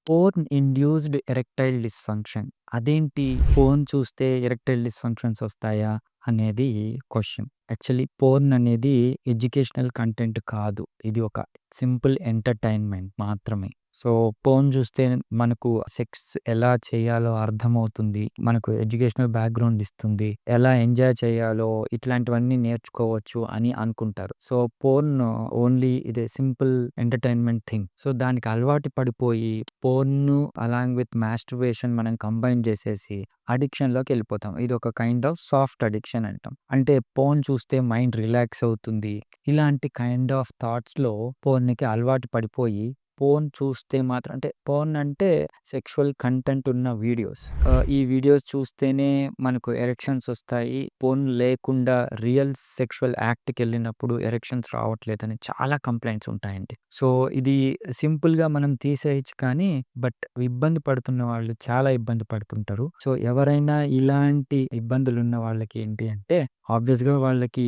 Porn induced erectile dysfunction. అదేంటి? Phone చూస్తే erectile dysfunctions వస్తాయా? అనేది క్వెషన్. యాక్చువల్లీ పోర్న్ అనేది ఎడ్యుకేషనల్ కంటెంట్ కాదు. ఇది ఒక సింపుల్ ఎంటర్‌టైన్‌మెంట్ మాత్రమే. సో, పోర్న్ చూస్తే మనకు సెక్స్ ఎలా చేయాలో అర్థమవుతుంది. మనకు ఎడ్యుకేషనల్ బ్యాక్‌గ్రౌండ్ ఇస్తుంది. ఎలా ఎంజాయ్ చేయాలో ఇట్లాంటివన్నీ నేర్చుకోవచ్చు అని అనుకుంటారు. సో, పోర్న్ ఓన్లీ ఇదే సింపుల్ ఎంటర్‌టైన్‌మెంట్ థింగ్. సో, దానికి అలవాటు పడిపోయి పోర్న్ అలాంగ్ విత్ మాస్టర్బేషన్ మనం కంబైన్ చేసేసి అడిక్షన్‌లోకెళ్ళిపోతాం. ఇదొక కైండ్ ఆఫ్ సాఫ్ట్ అడిక్షన్ అంటాం. అంటే పోర్న్ చూస్తే మైండ్ రిలాక్స్ అవుతుంది. ఇలాంటి కైండ్ ఆఫ్ థాట్స్‌లో పోర్న్‌కి అలవాటు పడిపోయి పోర్న్ చూస్తే మాత్రం అంటే పోర్న్ అంటే సెక్షువల్ కంటెంట్ ఉన్న వీడియోస్. ఈ వీడియోస్ చూస్తేనే మనకు ఎరెక్షన్స్ వస్తాయి. పోర్న్ లేకుండా రియల్ సెక్షువల్ యాక్ట్‌కెళ్ళినప్పుడు ఎరెక్షన్స్ రావట్లేదని చాలా కంప్లెయింట్స్ ఉంటాయండి. సో, ఇది సింపుల్‌గా మనం తీసేయొచ్చు కానీ బట్ ఇబ్బంది పడుతున్న వాళ్ళు చాలా ఇబ్బంది పడుతుంటారు. సో, ఎవరైనా ఇలాంటి ఇబ్బందులున్న వాళ్ళకి ఏంటి అంటే ఆబ్వియస్‌గా వాళ్ళకి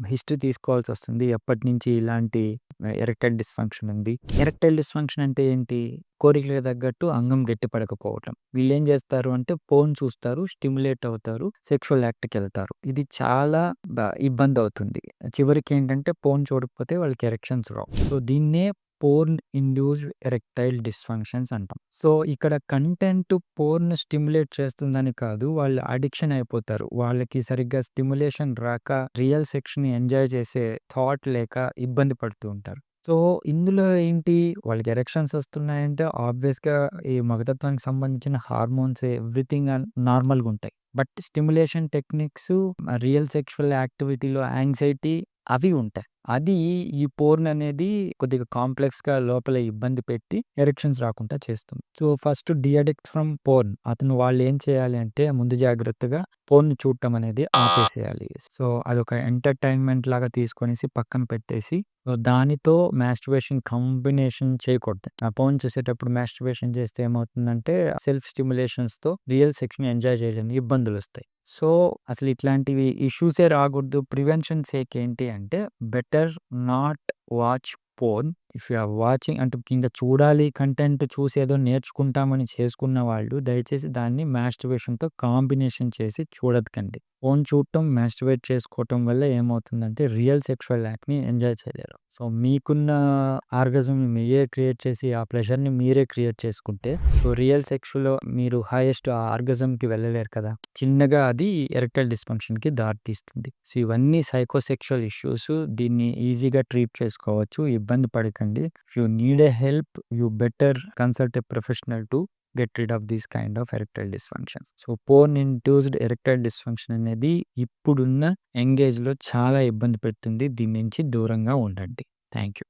హిస్టరీ తీసుకోవాల్సొస్తుంది. ఎప్పటినుంచి ఇలాంటి ఎరెక్టైల్ డిస్‌ఫంక్షన్ ఉంది. ఎరెక్టైల్ డిస్‌ఫంక్షన్ అంటే ఏంటి? కోరికలకు తగ్గట్టు అంగం గట్టిపడకపోవటం. వీళ్ళేం జేస్తారు అంటే పోర్న్ చూస్తారు, స్టిమ్యులేట్ అవుతారు, సెక్షువల్ యాక్ట్‌కెళ్తారు. ఇది చాలా ఇబ్బందవుతుంది. చివరికేంటంటే పోర్న్ చూడకపోతే వాళ్ళకి ఎరెక్షన్స్ రావు. సో, దీన్నే పోర్న్ ఇండ్యూస్డ్ ఎరెక్టైల్ డిస్‌ఫంక్షన్స్ అంటాం. సో, ఇక్కడ కంటెంట్ పోర్న్ స్టిమ్యులేట్ చేస్తుందని కాదు. వాళ్ళు అడిక్షన్ అయిపోతారు. వాళ్ళకి సరిగ్గా స్టిమ్యులేషన్ రాక రియల్ సెక్స్‌ని ఎంజాయ్ చేసే థాట్ లేక ఇబ్బంది పడుతూ ఉంటారు. సో, ఇందులో ఏంటి వాళ్ళకి ఎరెక్షన్స్ వస్తున్నాయంటే ఆబ్వియస్‌గా ఈ మగతత్వానికి సంబంధించిన హార్మోన్స్ ఎవ్రీథింగ్ నార్మల్‌గుంటాయి. But stimulation techniques, real sexual యాక్టివిటీలో యాంక్సైటీ అవి ఉంటాయి. అది ఈ పోర్న్ అనేది కొద్దిగా కాంప్లెక్స్‌గా లోపల ఇబ్బంది పెట్టి ఎరెక్షన్స్ రాకుండా చేస్తుంది. So, first de addict from porn. వాళ్ళేం చేయాలి అంటే ముందు జాగ్రత్తగా పోర్న్ చూడటం అనేది ఆపేసేయాలి. సో, అదొక ఎంటర్‌టైన్‌మెంట్ లాగా తీసుకొనేసి పక్కన పెట్టేసి దానితో మాస్టర్బేషన్ కాంబినేషన్ చేయకూడదు. ఆ పోర్న్ చూసేటప్పుడు మాస్టర్బేషన్ చేస్తే ఏమవుతుందంటే సెల్ఫ్ స్టిమ్యులేషన్స్‌తో రియల్ సెక్స్‌ని ఎంజాయ్ చేయలేని ఇబ్బందులొస్తాయి. సో, అసలు ఇట్లాంటివి ఇష్యూసే రాకూడదు. ప్రివెన్షన్ సేక్ ఏంటి అంటే better not watch porn. If you are watching అంటే ఇంక చూడాలి కంటెంట్ చూసి ఏదో నేర్చుకుంటామని చేసుకున్న వాళ్ళు దయచేసి దాన్ని మాస్టర్బేషన్‌తో కాంబినేషన్ చేసి చూడకండి. పోర్న్ చూడటం, మాస్టర్బేట్ చేసుకోవటం వల్ల ఏమవుతుందంటే రియల్ సెక్షువల్ యాక్ట్‌ని ఎంజాయ్ చేయలేరు. సో, మీకున్న ఆర్గాజమ్‌ని మీరే క్రియేట్ చేసి ఆ ప్లెజర్‌ని మీరే క్రియేట్ చేసుకుంటే సో, రియల్ సెక్స్‌లో మీరు హైయెస్ట్ ఆర్గాజమ్‌కి వెళ్ళలేరు కదా! చిన్నగా అది ఎరెక్టైల్ డిస్‌ఫంక్షన్‌కి దారితీస్తుంది. సో, ఇవన్నీ సైకోసెక్షువల్ ఇష్యూస్. దీన్ని ఈజీగా ట్రీట్ చేసుకోవచ్చు. ఇబ్బంది పడకండి. If you need a help you better consult a professional to get rid of these kind of erectile dysfunctions. So, porn induced erectile dysfunction అనేది ఇప్పుడున్న యంగ్ ఏజ్‌లో చాలా ఇబ్బంది పెడుతుంది. దీని నుంచి దూరంగా ఉండండి. Thank you.